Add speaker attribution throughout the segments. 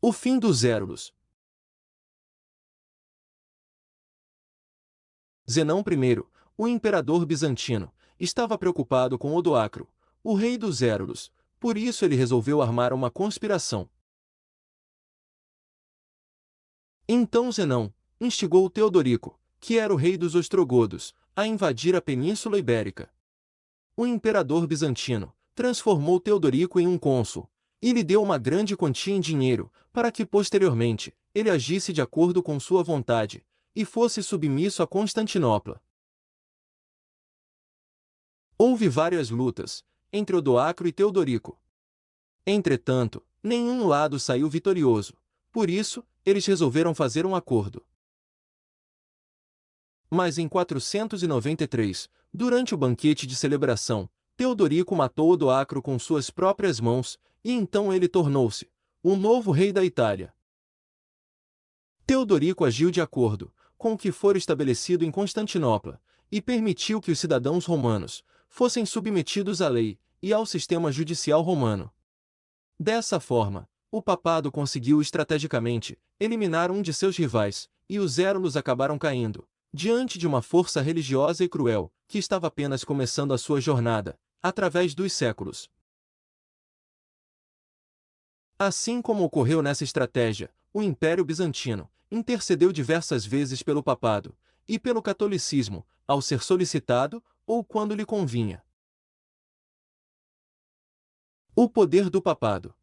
Speaker 1: O fim dos Érulos. Zenão I, o imperador bizantino, estava preocupado com Odoacro, o rei dos Érulos, por isso ele resolveu armar uma conspiração. Então Zenão instigou Teodorico, que era o rei dos ostrogodos, a invadir a Península Ibérica. O imperador bizantino transformou Teodorico em um cônsul e lhe deu uma grande quantia em dinheiro para que posteriormente ele agisse de acordo com sua vontade e fosse submisso a Constantinopla. Houve várias lutas entre Odoacro e Teodorico. Entretanto, nenhum lado saiu vitorioso, por isso, eles resolveram fazer um acordo. Mas em 493, durante o banquete de celebração, Teodorico matou Odoacro com suas próprias mãos, e então ele tornou-se o novo rei da Itália. Teodorico agiu de acordo com o que fora estabelecido em Constantinopla, e permitiu que os cidadãos romanos fossem submetidos à lei e ao sistema judicial romano. Dessa forma, o papado conseguiu estrategicamente eliminar um de seus rivais, e os Érulos acabaram caindo diante de uma força religiosa e cruel, que estava apenas começando a sua jornada, através dos séculos. Assim como ocorreu nessa estratégia, o Império Bizantino intercedeu diversas vezes pelo papado e pelo catolicismo, ao ser solicitado ou quando lhe convinha. O poder do papado.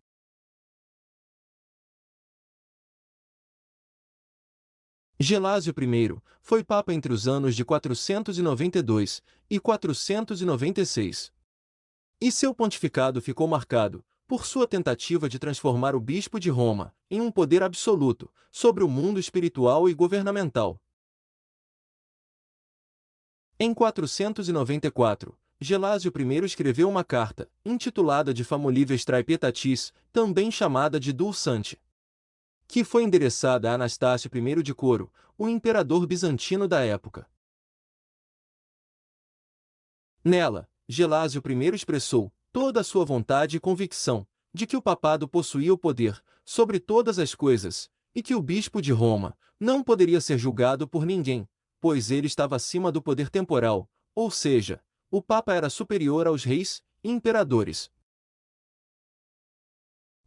Speaker 1: Gelásio I foi papa entre os anos de 492 e 496. E seu pontificado ficou marcado por sua tentativa de transformar o bispo de Roma em um poder absoluto sobre o mundo espiritual e governamental. Em 494, Gelásio I escreveu uma carta, intitulada de Famulivest Pietatis, também chamada de Dulcante, que foi endereçada a Anastácio I de Coro, o imperador bizantino da época. Nela, Gelásio I expressou toda a sua vontade e convicção de que o papado possuía o poder sobre todas as coisas, e que o bispo de Roma não poderia ser julgado por ninguém, pois ele estava acima do poder temporal, ou seja, o papa era superior aos reis e imperadores.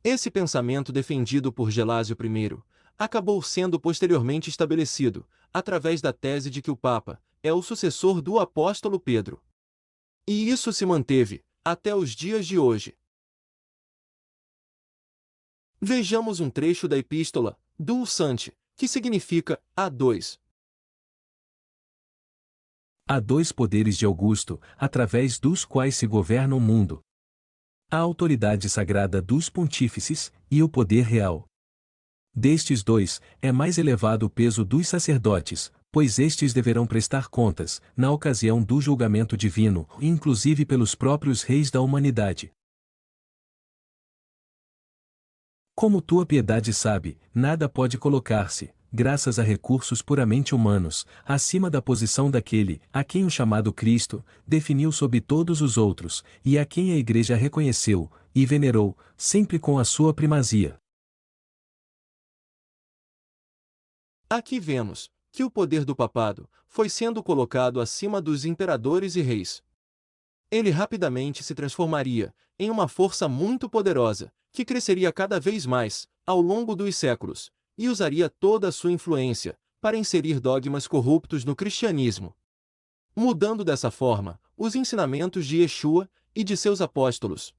Speaker 1: Esse pensamento defendido por Gelásio I acabou sendo posteriormente estabelecido, através da tese de que o Papa é o sucessor do apóstolo Pedro. E isso se manteve até os dias de hoje. Vejamos um trecho da epístola Dulcante, que significa há dois.
Speaker 2: Há dois poderes de Augusto, através dos quais se governa o mundo: a autoridade sagrada dos pontífices e o poder real. Destes dois, é mais elevado o peso dos sacerdotes, pois estes deverão prestar contas, na ocasião do julgamento divino, inclusive pelos próprios reis da humanidade. Como tua piedade sabe, nada pode colocar-se, graças a recursos puramente humanos, acima da posição daquele, a quem o chamado Cristo definiu sobre todos os outros, e a quem a Igreja reconheceu e venerou, sempre com a sua primazia.
Speaker 1: Aqui vemos que o poder do papado foi sendo colocado acima dos imperadores e reis. Ele rapidamente se transformaria em uma força muito poderosa, que cresceria cada vez mais ao longo dos séculos, e usaria toda a sua influência para inserir dogmas corruptos no cristianismo, mudando dessa forma os ensinamentos de Yeshua e de seus apóstolos.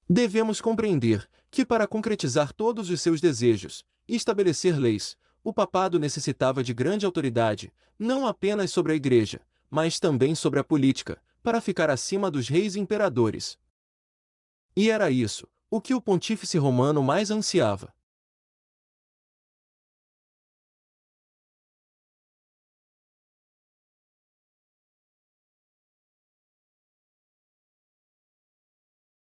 Speaker 1: Devemos compreender que para concretizar todos os seus desejos e estabelecer leis, o papado necessitava de grande autoridade, não apenas sobre a Igreja, mas também sobre a política, para ficar acima dos reis e imperadores. E era isso o que o pontífice romano mais ansiava.